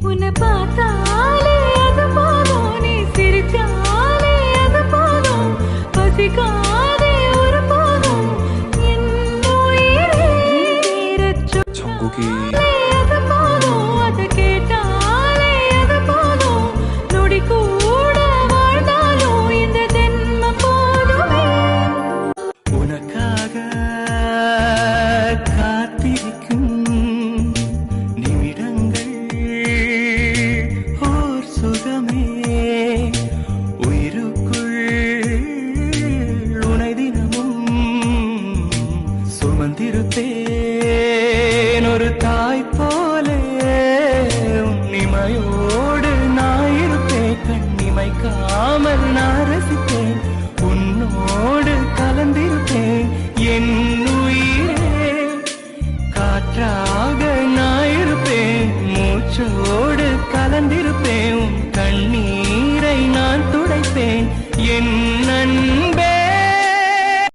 உன்னை பார்த்தாலே அது போதும், நீ சிரிச்சாலே அது போதும், பசிக்காதே ஒரு போதும் என் உயிரே. 정국이 அது போதும், அது கேட்டாலே அது போதும், நொடி கூட வாழ்ந்தாலும் இந்த ஜென்மம் போதுமே. உனக்காக காத்திருக்கும் நிமிடங்கள் ஓர் சுகமே. உயிருக்குள் உனை தினமும் சுமந்திருப்பேன் ஒரு தாய் போலே. உன்னிமையோடு நான் இருப்பேன், கண்ணிமைக்காமல் நான் ரசிப்பேன், உன்னோடு கலந்திருப்பேன் என் உயிரே. காற்றாக நான் இருப்பேன், மூச்சோடு கலந்திருப்பேன், உன் கண்ணீரை நான் துடைப்பேன் என்